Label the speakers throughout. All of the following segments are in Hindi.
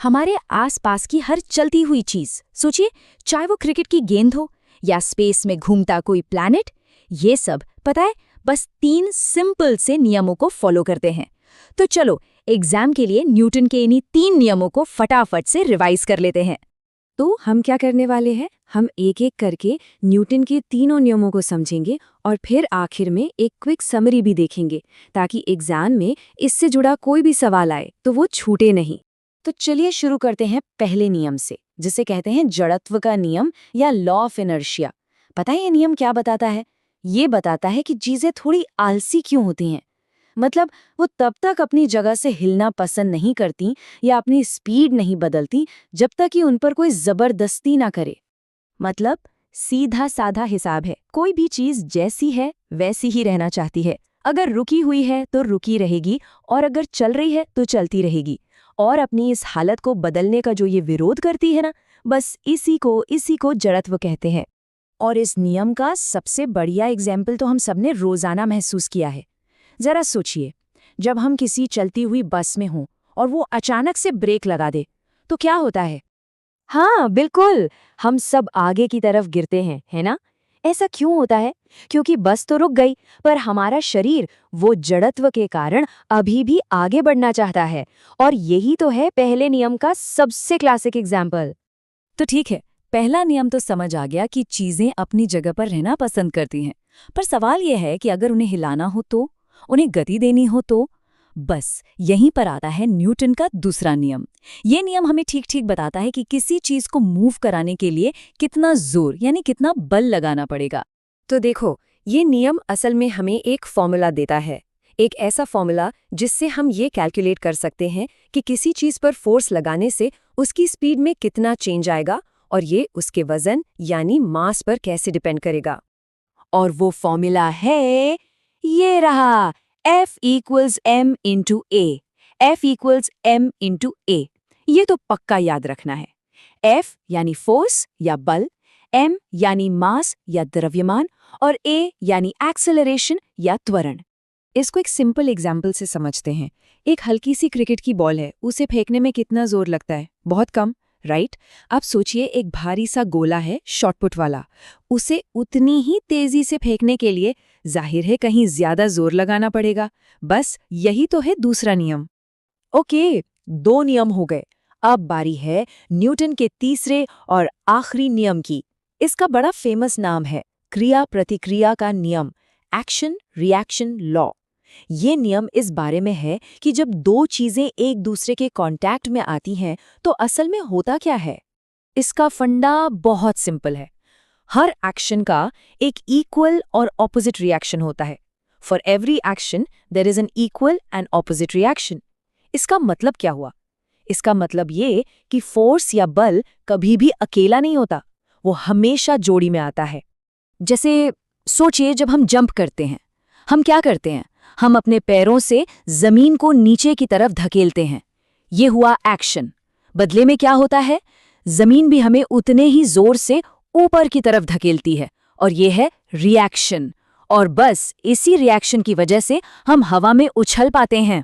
Speaker 1: हमारे आसपास की हर चलती हुई चीज, सोचिए, चाहे वो क्रिकेट की गेंद हो या स्पेस में घूमता कोई प्लैनेट, ये सब पता है बस 3 सिंपल से नियमों को फॉलो करते हैं। तो चलो एग्जाम के लिए न्यूटन के इन्हीं 3 नियमों को फटाफट से रिवाइज कर लेते हैं।
Speaker 2: तो हम क्या करने वाले हैं, हम एक एक करके न्यूटन के तीनों नियमों को समझेंगे और फिर आखिर में एक क्विक समरी भी देखेंगे, ताकि एग्जाम में इससे जुड़ा कोई भी सवाल आए तो वो छूटे नहीं। तो चलिए शुरू करते हैं पहले नियम से, जिसे कहते हैं जड़त्व का नियम या लॉ ऑफ इनर्शिया। पता है ये नियम क्या बताता है? ये बताता है कि चीजें थोड़ी आलसी क्यों होती हैं। मतलब वो तब तक अपनी जगह से हिलना पसंद नहीं करती या अपनी स्पीड नहीं बदलती जब तक कि उन पर कोई जबरदस्ती ना करे।
Speaker 1: मतलब सीधा साधा हिसाब है, कोई भी चीज जैसी है वैसी ही रहना चाहती है। अगर रुकी हुई है तो रुकी रहेगी, और अगर चल रही है तो चलती रहेगी। और अपनी इस हालत को बदलने का जो ये विरोध करती है ना, बस इसी को जड़त्व कहते हैं। और इस नियम का सबसे बढ़िया एग्जाम्पल तो हम सबने रोजाना महसूस किया है। जरा सोचिए, जब हम किसी चलती हुई बस में हों और वो अचानक से ब्रेक लगा दे, तो क्या होता है?
Speaker 2: हाँ बिल्कुल, हम सब आगे की तरफ गिरते हैं, है ना? ऐसा क्यों होता है? क्योंकि बस तो रुक गई, पर हमारा शरीर वो जड़त्व के कारण अभी भी आगे बढ़ना चाहता है। और यही तो है पहले नियम का सबसे क्लासिक एग्जाम्पल।
Speaker 1: तो ठीक है, पहला नियम तो समझ आ गया कि चीजें अपनी जगह पर रहना पसंद करती हैं। पर सवाल यह है कि अगर उन्हें हिलाना हो तो, उन्हें गति देनी हो तो? बस यहीं पर आता है न्यूटन का दूसरा नियम। ये नियम हमें ठीक ठीक बताता है कि किसी चीज को मूव कराने के लिए कितना जोर यानी कितना बल लगाना पड़ेगा।
Speaker 2: तो देखो, ये नियम असल में हमें एक फॉर्मूला देता है। एक ऐसा फॉर्मूला जिससे हम ये कैलकुलेट कर सकते हैं कि किसी चीज पर फोर्स लगाने से उसकी स्पीड में कितना चेंज आएगा, और ये उसके वजन यानी मास पर कैसे डिपेंड करेगा। और वो फॉर्मूला है, ये रहा, F इक्वल्स m इंटू ए। F इक्वल्स m इंटू ए, ये तो पक्का याद रखना है। F यानी फोर्स या बल, m यानी मास या द्रव्यमान, और a यानी एक्सेलरेशन या त्वरण। इसको एक सिंपल एग्जाम्पल से समझते हैं। एक हल्की सी क्रिकेट की बॉल है, उसे फेंकने में कितना जोर लगता है? बहुत कम, राइट? आप सोचिए एक भारी सा गोला है शॉटपुट वाला, उसे उतनी ही तेजी से फेंकने के लिए जाहिर है कहीं ज्यादा जोर लगाना पड़ेगा। बस यही तो है दूसरा नियम। ओके, 2 नियम हो गए। अब बारी है न्यूटन के तीसरे और आखिरी नियम की। इसका बड़ा फेमस नाम है क्रिया प्रतिक्रिया का नियम, एक्शन रिएक्शन लॉ। ये नियम इस बारे में है कि जब 2 चीजें एक दूसरे के कांटेक्ट में आती हैं तो असल में होता क्या है। इसका फंडा बहुत सिंपल है। हर एक्शन का एक इक्वल और ऑपोजिट रिएक्शन होता है। For every action there is an equal and opposite reaction. इसका मतलब क्या हुआ? इसका मतलब ये कि फोर्स या बल कभी भी अकेला नहीं होता, वो हमेशा जोड़ी में आता है। जैसे सोचिए, जब हम जंप करते हैं, हम क्या करते हैं? हम अपने पैरों से जमीन को नीचे की तरफ धकेलते हैं। ये हुआ एक्शन। बदले में क्या होता है? जमीन भी हमें उतने ही जोर से ऊपर की तरफ धकेलती है, और ये है रिएक्शन। और बस इसी रिएक्शन की वजह से हम हवा में उछल पाते हैं।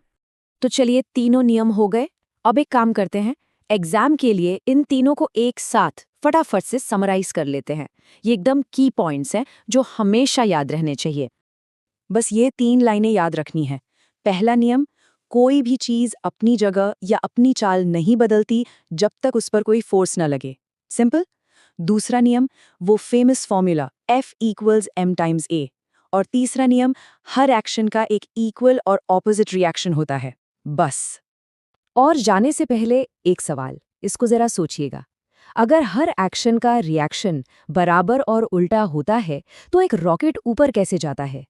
Speaker 2: तो चलिए, तीनों नियम हो गए। अब एक काम करते हैं, एग्जाम के लिए इन तीनों को एक साथ फटाफट से समराइज कर लेते हैं। ये एकदम की पॉइंट्स हैं जो हमेशा याद रहने चाहिए। बस ये 3 लाइनें याद रखनी है। पहला नियम, कोई भी चीज अपनी जगह या अपनी चाल नहीं बदलती जब तक उस पर कोई फोर्स न लगे। सिंपल। दूसरा नियम, वो famous formula F equals m times a। और तीसरा नियम, हर एक्शन का एक इक्वल और ऑपोजिट रिएक्शन होता है। बस। और जाने से पहले एक सवाल, इसको जरा सोचिएगा। अगर हर एक्शन का रिएक्शन बराबर और उल्टा होता है तो एक रॉकेट ऊपर कैसे जाता है?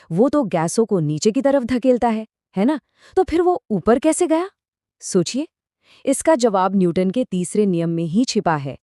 Speaker 2: वो तो गैसों को नीचे की तरफ धकेलता है ना? तो फिर वो ऊपर कैसे गया? सोचिए। इसका जवाब न्यूटन के तीसरे नियम में ही छिपा है।